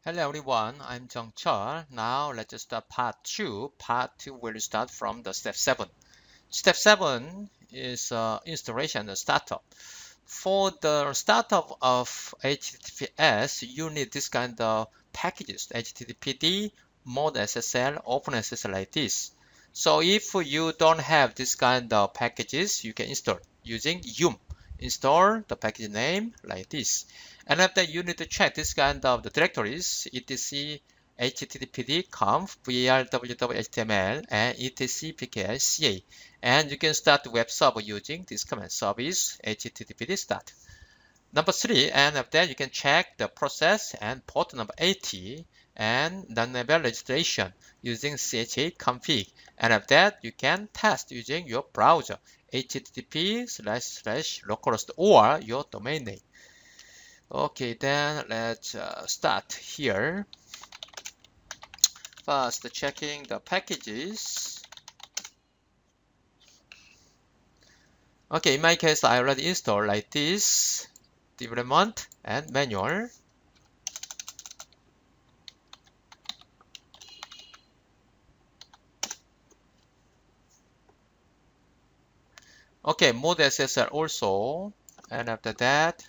Hello everyone, I'm Jung Chul. Now let's start part 2. Part 2 will start from the step 7. Step 7 is installation and startup. For the startup of HTTPS, you need this kind of packages, HTTPD, Mod SSL, Open SSL like this. So if you don't have this kind of packages, you can install using yum. Install the package name like this. And after you need to check this kind of the directories, etc httpd conf vrww.html and etc pkca. And you can start the web server using this command service httpd start. Number 3, and after that you can check the process and port number 80 and non-level registration using cha config. And after that you can test using your browser http://localhost or your domain name. Okay, then let's start here. First, checking the packages. Okay, in my case, I already installed like this, development and manual. Okay, Mod SSL also, and after that,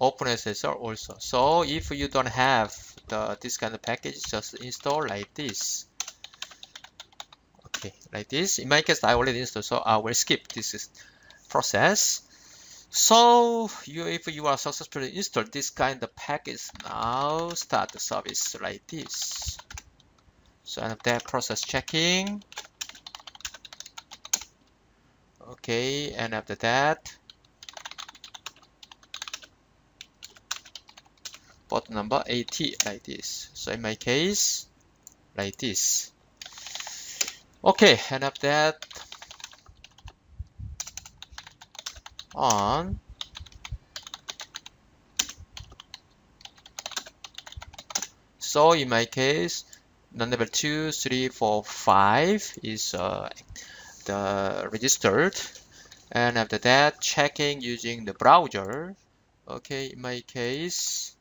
Open SSL also. So if you don't have this kind of package, just install like this. Okay, like this. In my case, I already installed, so I will skip this process. So if you are successfully installed this kind of package, now start the service like this. So after that, process checking. Okay, and after that, port number 80 like this. So in my case, like this. Okay, and after that, on. So in my case, number 2, 3, 4, 5 is the registered, and after that, checking using the browser. Okay, in my case,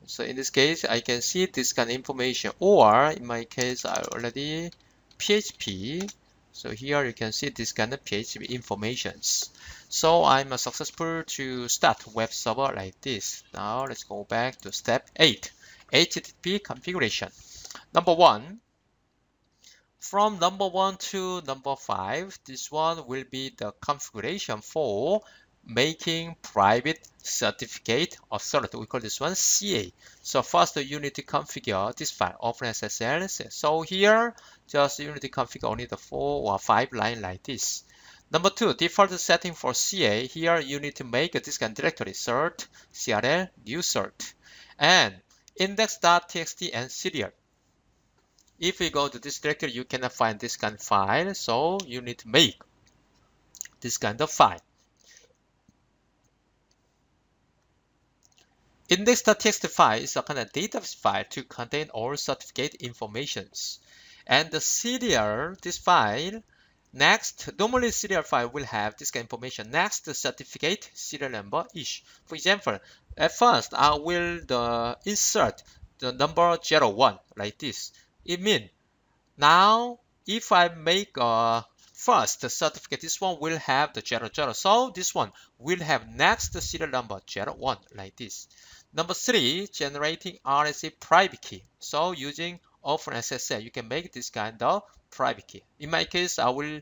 so in this case, I can see this kind of information, or in my case, I already PHP. So here you can see this kind of PHP informations. So I'm successful to start web server like this. Now let's go back to step 8, HTTP configuration. Number 1, from number 1 to number 5, this one will be the configuration for making private certificate authority. We call this one CA. So first you need to configure this file, OpenSSL. So here, just you need to configure only the 4 or 5 line like this. Number 2, default setting for CA. Here you need to make this kind of directory, cert, CRL, new cert, and index.txt and serial. If you go to this directory, you cannot find this kind of file, so you need to make this kind of file. Index.txt file is a kind of database file to contain all certificate informations. And the serial, this file, next, normally serial file will have this kind of information. Next, the certificate serial number each. For example, at first, I will insert the number 01 like this. It means now if I make first certificate, this one will have the 00. So this one will have next serial number 01 like this. Number 3, generating RSA private key. So using OpenSSL, you can make this kind of private key. In my case, I will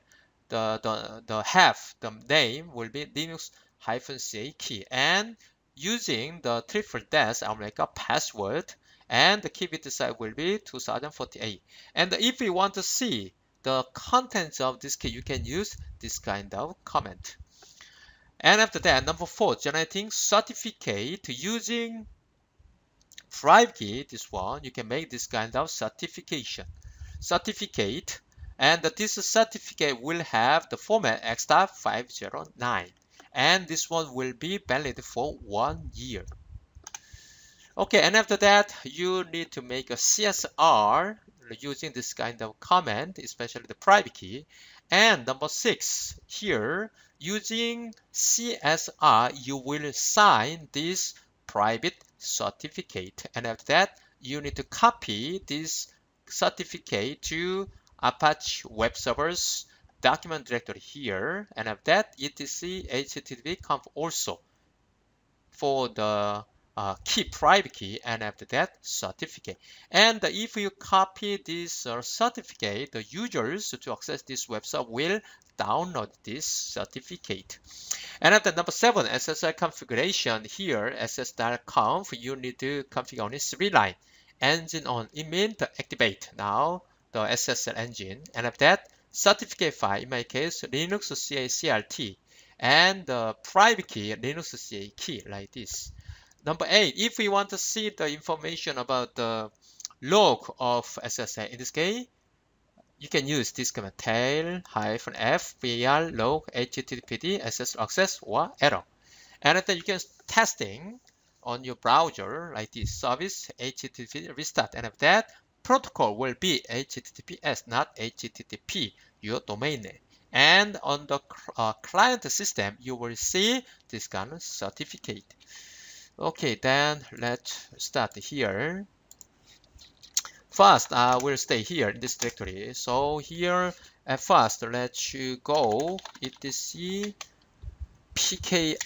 the name will be Linux-ca key, and using the triple dash, I'll make a password, and the key bit size will be 2048. And if you want to see the contents of this key, you can use this kind of comment. And after that, number 4, generating certificate using private key. This one, you can make this kind of certificate, and this certificate will have the format X.509, and this one will be valid for 1 year. Okay, and after that, you need to make a CSR using this kind of command, especially the private key. And number 6, here, using CSR, you will sign this private certificate. And after that, you need to copy this certificate to Apache Web Server's document directory here. And after that, etc http conf also for the key, private key, and after that certificate. And if you copy this certificate, the users to access this website will download this certificate. And after number 7, SSL configuration, here ss.conf, you need to configure only 3 lines. Engine on, it means to activate now the SSL engine. And after that, certificate file, in my case Linux CA CRT, and the private key Linux CA key, like this. Number 8, if we want to see the information about the log of SSL, in this case, you can use this command tail-f var log httpd SSL access or error. And then you can testing on your browser like this, service http restart, and after that protocol will be HTTPS, not HTTP, your domain name. And on the client system, you will see this kind of certificate. Okay, then let's start here. First, I will stay here in this directory. So here, at first, let's go etc pki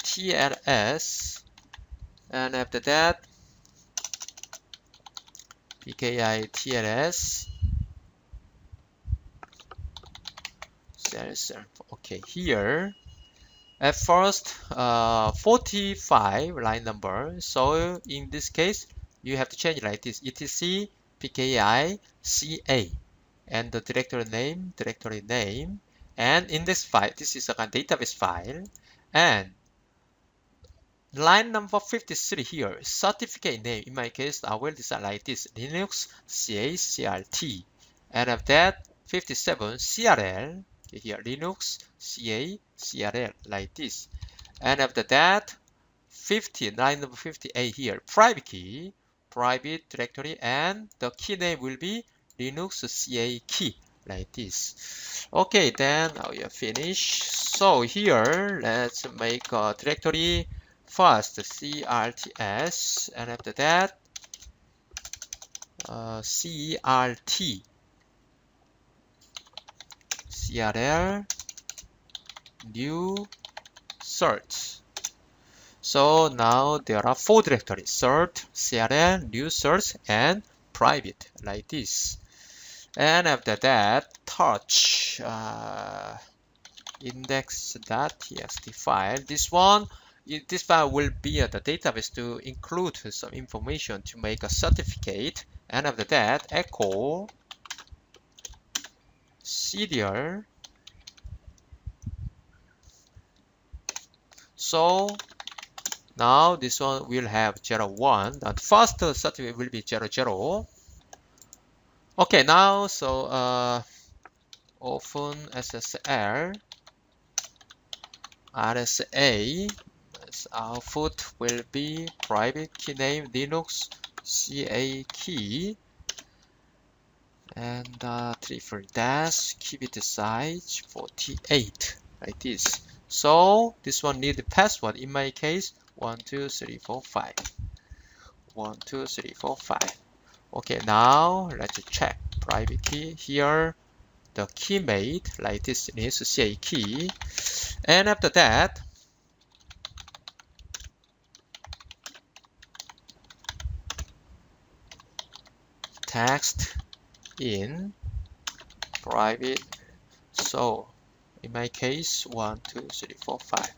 tls, and after that pki tls. Okay, here at first 45 line number. So in this case, you have to change it like this: etc pki ca, and the directory name, and in this file, this is a database file, and line number 53 here, certificate name. In my case, I will decide like this: Linux CA CRT, and after that 57 CRL. Okay, here Linux CA CRL, like this. And after that 50, line number 58 here, private key, private directory, and the key name will be Linux CA key, like this. Okay, then now we are finished. So here let's make a directory. First CRTS, and after that CRT, CRL, new cert. So now there are 4 directories: cert, CRL, new cert, and private, like this. And after that, touch index.txt file. This file will be the database to include some information to make a certificate. And after that, echo serial. So now this one will have 01. The first certificate will be 00. Okay, now so open SSL RSA. Output will be private key name Linux CA key, and triple dash, keep it size 48, like this. So this one need the password. In my case, 12345. 12345. Okay, now let's check private key here. The key made like this is CA key, and after that, text in private. So in my case, 12345.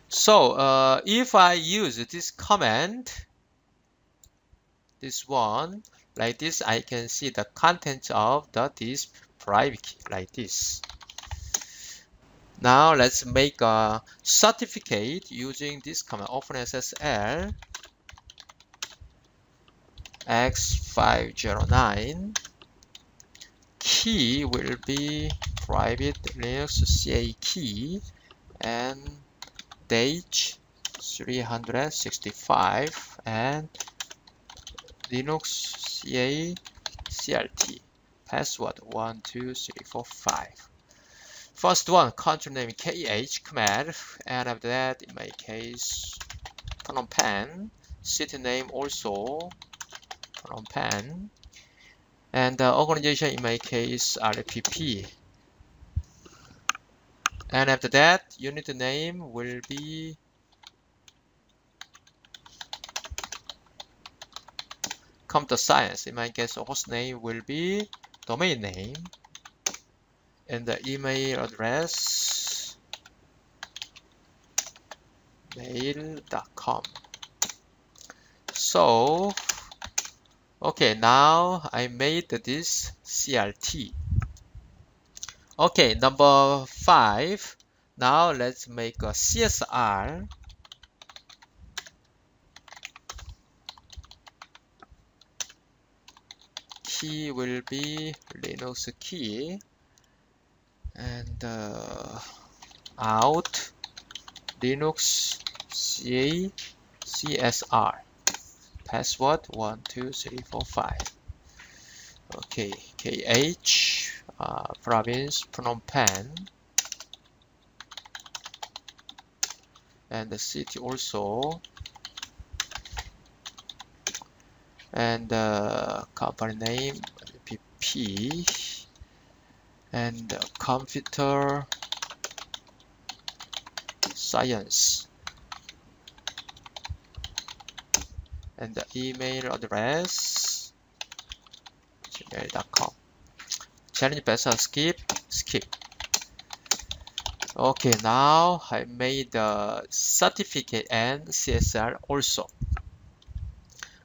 So if I use this command, this one like this, I can see the contents of this private key, like this. Now let's make a certificate using this command: OpenSSL x509. Key will be private Linux CA key, and date 365, and Linux CA CRT. Password 1, 2, 3, 4, 5. First one, country name KH, Khmer, and after that, in my case, Phnom Penh. City name also Phnom Penh. And the organization, in my case, RPP. And after that, unit name will be computer science. In my case, host name will be domain name. And the email address mail.com. So, okay, now I made this CRT. Okay, number 5. Now let's make a CSR. Key will be Linux key. And out Linux CSR. Password 1, 2, 3, 4, 5. Okay, KH, province Phnom Penh, and the city also, and the company name PP, and the computer science, and the email address gmail.com. Challenge better skip. Okay, now I made the certificate and CSR also.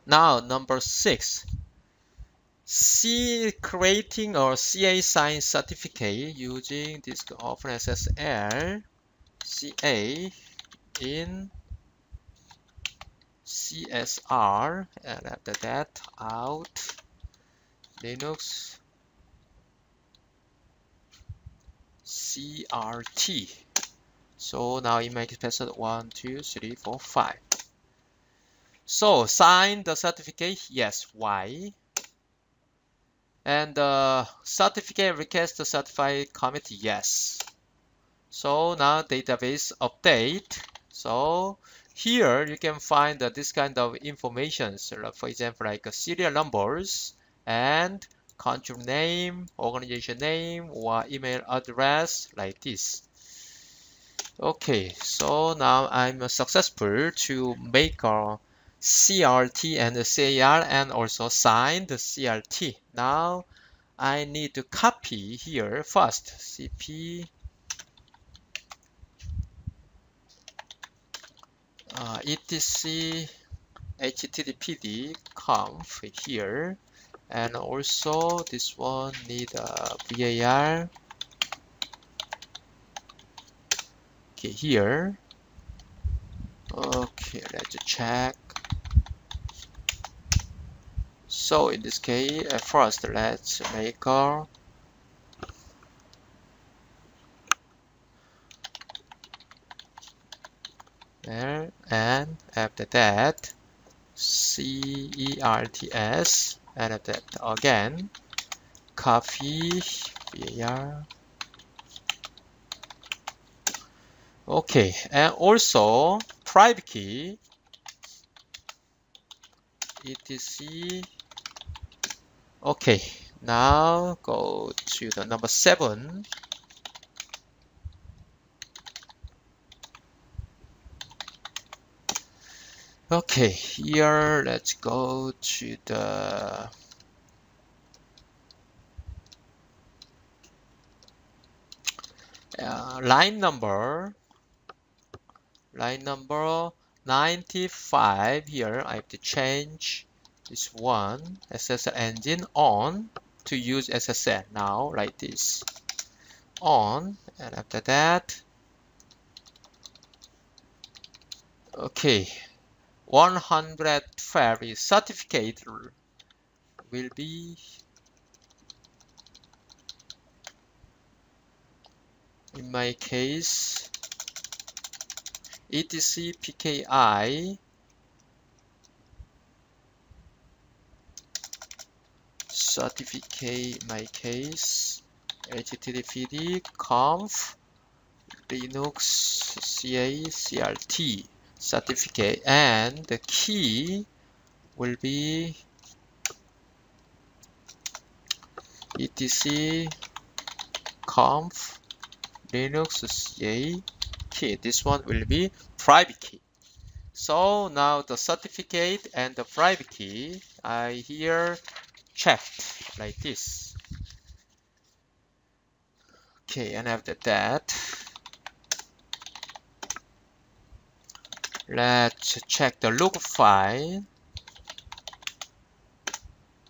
Now number 6, creating a CA sign certificate using this OpenSSL CA in CSR, and after that out Linux CRT. So now in my password 1, 2, 3, 4, 5. So sign the certificate, yes. Why? And the certificate request the certified commit, yes. So now database update. So here you can find this kind of information. So for example, like serial numbers and country name, organization name, or email address, like this. Okay, so now I'm successful to make a CRT and CAR and also sign the CRT. Now I need to copy here first. CP etc HTTPD conf here, and also this one need a VAR. Okay, here. Okay, let's check. So in this case, first let's make a there, and after that CERTS, and after that again copy VAR. Okay, and also private key etc. Okay, now go to the number 7. Okay, here let's go to the line number 95. Here I have to change this one SSL engine on to use SSL now, like this on, and after that okay, 112 certificate will be in my case etc PKI certificate, in my case, HTTPD conf Linux CA CRT certificate, and the key will be etc conf Linux CA key. This one will be private key. So now the certificate and the private key I here checked like this. Okay, and after that, let's check the log file.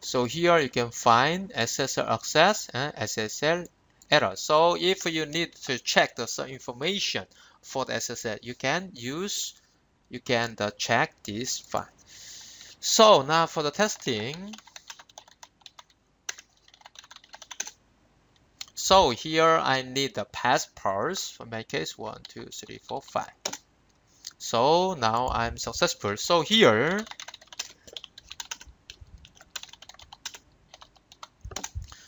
So here you can find SSL access and SSL error. So if you need to check some information for the SSL, you can check this file. So now for the testing, so here I need the passwords. For my case, 1, 2, 3, 4, 5. So now I'm successful. So here,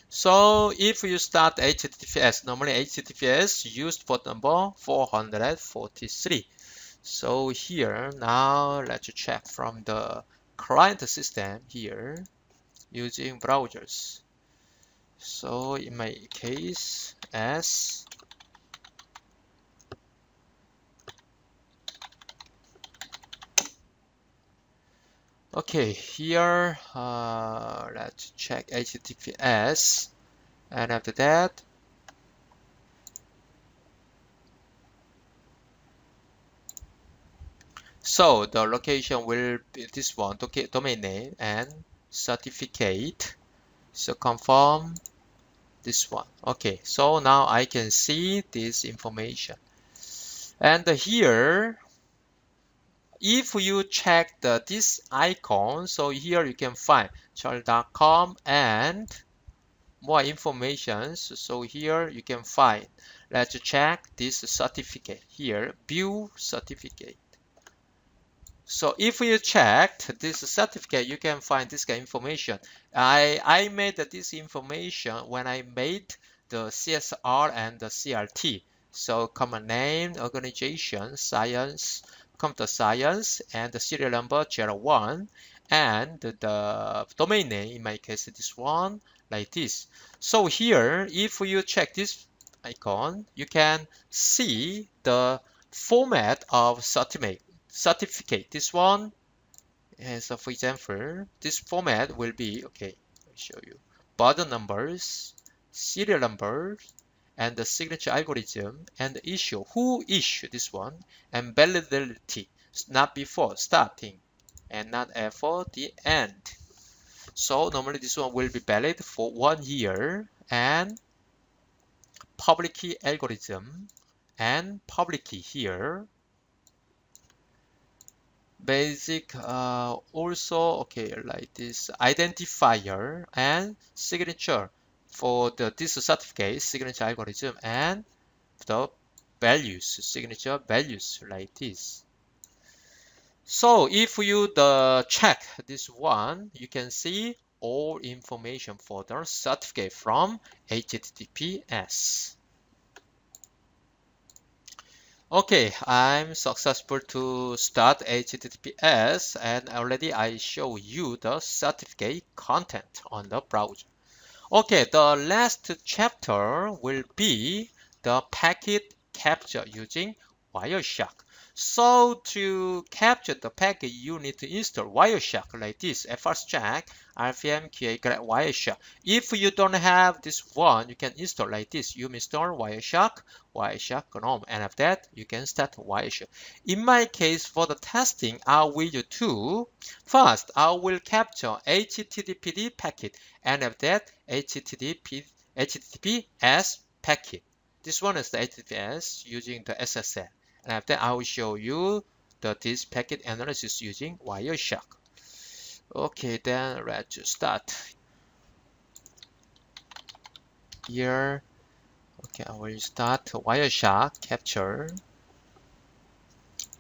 so if you start HTTPS, normally HTTPS used port number 443. So here, now let's check from the client system here using browsers. So in my case, S. Okay, here let's check HTTPS, and after that, so the location will be this one, domain name and certificate. So confirm this one. Okay, so now I can see this information. And here, if you check this icon, so here you can find charles.com and more information. So here you can find, let's check this certificate here, view certificate. So if you checked this certificate, you can find this kind of information. I made this information when I made the CSR and the CRT. So common name, organization, science, computer science, and the serial number 01, and the domain name, in my case this one, like this. So here, if you check this icon, you can see the format of certificate. This one, and so for example, this format will be, okay, I'll show you, button numbers, serial numbers, and the signature algorithm, and the issue, who issued this one, and validity, not before starting, and not for the end. So normally this one will be valid for 1 year, and public key algorithm, and public key here, basic also, okay, like this identifier and signature for this certificate, signature algorithm, and the values, signature values, like this. So if you check this one, you can see all information for the certificate from HTTPS. Okay, I'm successful to start HTTPS, and already I show you the certificate content on the browser. Okay, the last chapter will be the packet capture using Wireshark. So to capture the packet, you need to install Wireshark like this, FrStack, RPM, QA, grep Wireshark. If you don't have this one, you can install like this. You install Wireshark, GNOME, and after that, you can start Wireshark. In my case, for the testing, I will do first, I will capture HTTPD packet, and after that, HTTPS packet. This one is the HTTPS using the SSL. And after that, I will show you this packet analysis using Wireshark. Okay, then let's start. Here, okay, I will start Wireshark capture.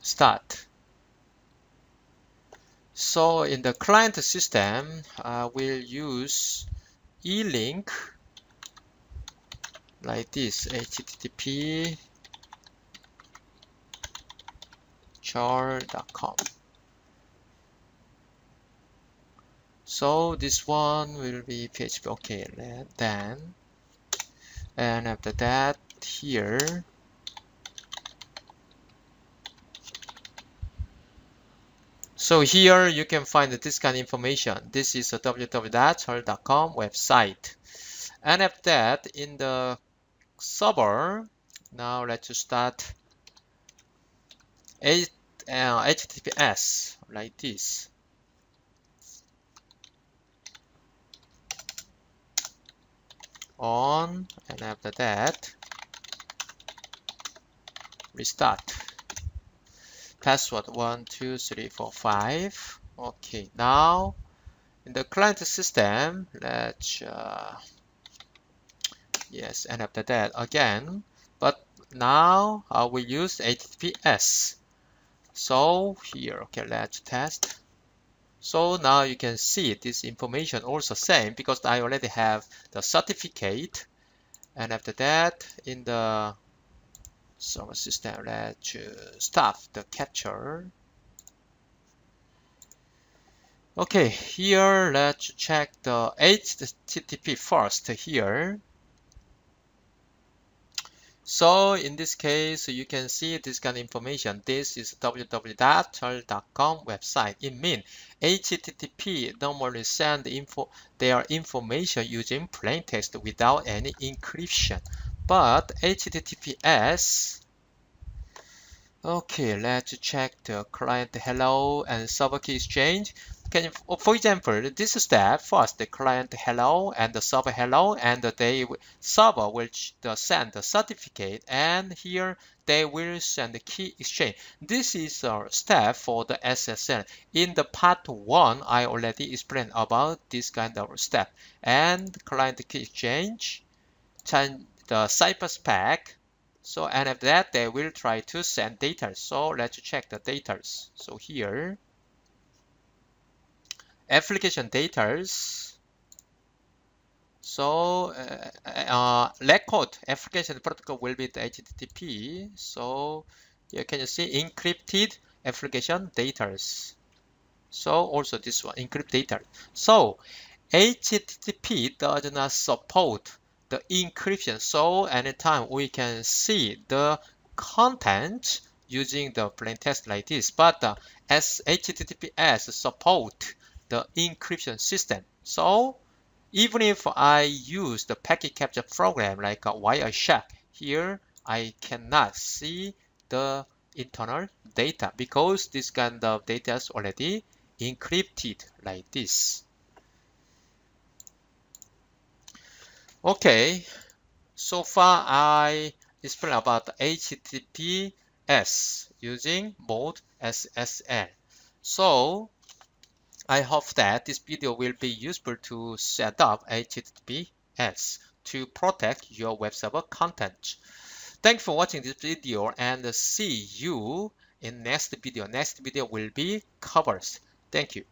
Start. So in the client system, we'll use e-link like this, http char.com. So this one will be PHP. Okay, then, and after that, here, so here you can find this kind of information. This is a www.char.com website. And after that, in the server, now let's start HTTPS like this. On, and after that, restart. Password 1, 2, 3, 4, 5. Okay, now in the client system, let's yes, and after that again, but now we use HTTPS. So here, okay, let's test. So now you can see this information also same because I already have the certificate. And after that, in the server system, let's stop the capture. Okay, here let's check the HTTP first here. So in this case, you can see this kind of information. This is www.char.com website. It means HTTP normally send their information using plain text without any encryption. But HTTPS, okay, let's check the client hello and server key exchange. For example, this step first, the client hello and the server hello, and the server will send the certificate, and here they will send the key exchange. This is a step for the SSL. In the part 1, I already explained about this kind of step. And client key exchange, the cyberspec. So, and after that, they will try to send data. So let's check the data. So here, application data. So record application protocol will be the HTTP. So here can you see encrypted application data. So also this one, encrypt data. So HTTP does not support the encryption. So anytime we can see the content using the plain text like this, but as HTTPS support the encryption system. So even if I use the packet capture program like Wireshark, here I cannot see the internal data because this kind of data is already encrypted like this. Okay, so far I explained about HTTPS using mode SSL. So I hope that this video will be useful to set up HTTPS to protect your web server content. Thanks for watching this video and see you in next video. Next video will be covers. Thank you.